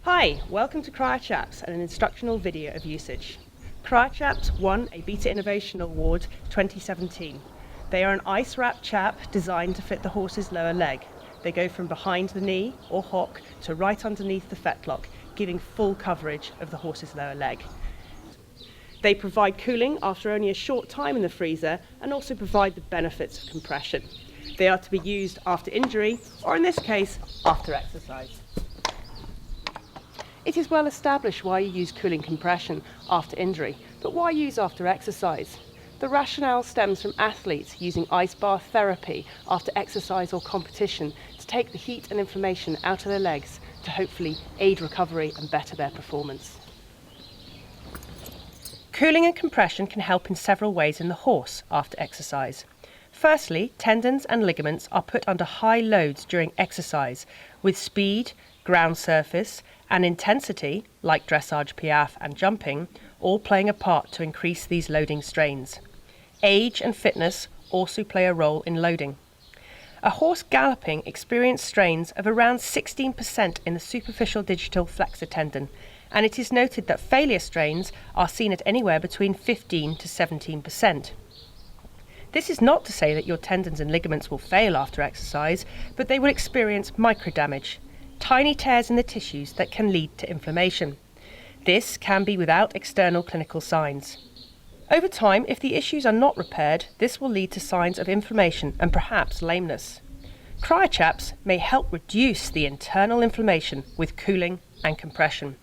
Hi, welcome to Cryochaps and an instructional video of usage. Cryochaps won a Beta Innovation Award 2017. They are an ice wrap chap designed to fit the horse's lower leg. They go from behind the knee or hock to right underneath the fetlock, giving full coverage of the horse's lower leg. They provide cooling after only a short time in the freezer and also provide the benefits of compression. They are to be used after injury, or in this case, after exercise. It is well established why you use cooling compression after injury, but why use after exercise? The rationale stems from athletes using ice bath therapy after exercise or competition to take the heat and inflammation out of their legs to hopefully aid recovery and better their performance. Cooling and compression can help in several ways in the horse after exercise. Firstly, tendons and ligaments are put under high loads during exercise, with speed, ground surface, and intensity, like dressage, piaffe and jumping, all playing a part to increase these loading strains. Age and fitness also play a role in loading. A horse galloping experiences strains of around 16% in the superficial digital flexor tendon, and it is noted that failure strains are seen at anywhere between 15 to 17%. This is not to say that your tendons and ligaments will fail after exercise, but they will experience microdamage, tiny tears in the tissues that can lead to inflammation. This can be without external clinical signs. Over time, if the issues are not repaired, this will lead to signs of inflammation and perhaps lameness. Cryochaps may help reduce the internal inflammation with cooling and compression.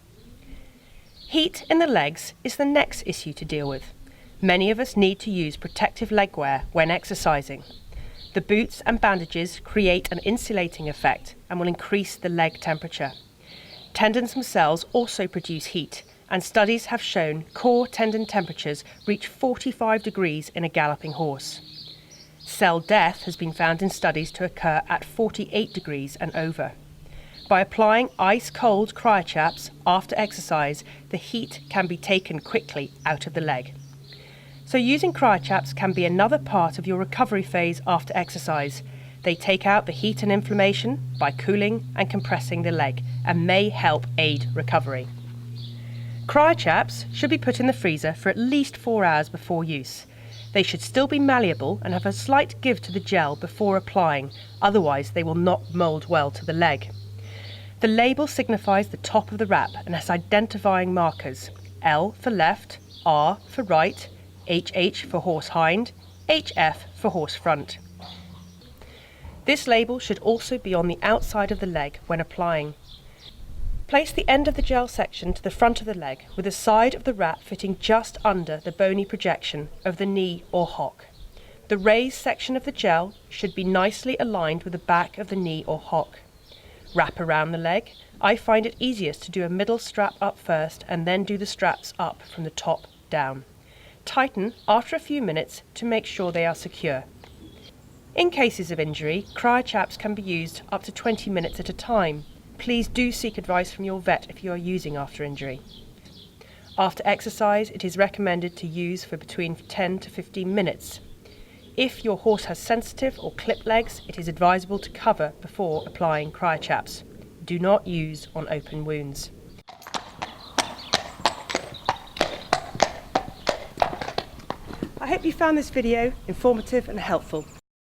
Heat in the legs is the next issue to deal with. Many of us need to use protective leg wear when exercising. The boots and bandages create an insulating effect and will increase the leg temperature. Tendons themselves also produce heat, and studies have shown core tendon temperatures reach 45 degrees in a galloping horse. Cell death has been found in studies to occur at 48 degrees and over. By applying ice-cold cryochaps after exercise, the heat can be taken quickly out of the leg. So using cryochaps can be another part of your recovery phase after exercise. They take out the heat and inflammation by cooling and compressing the leg and may help aid recovery. Cryochaps should be put in the freezer for at least 4 hours before use. They should still be malleable and have a slight give to the gel before applying, otherwise they will not mould well to the leg. The label signifies the top of the wrap and has identifying markers: L for left, R for right, HH for horse hind, HF for horse front. This label should also be on the outside of the leg when applying. Place the end of the gel section to the front of the leg with the side of the wrap fitting just under the bony projection of the knee or hock. The raised section of the gel should be nicely aligned with the back of the knee or hock. Wrap around the leg. I find it easiest to do a middle strap up first and then do the straps up from the top down. Tighten after a few minutes to make sure they are secure. In cases of injury, cryochaps can be used up to 20 minutes at a time. Please do seek advice from your vet if you are using after injury. After exercise, it is recommended to use for between 10 to 15 minutes. If your horse has sensitive or clipped legs, it is advisable to cover before applying cryochaps. Do not use on open wounds. I hope you found this video informative and helpful.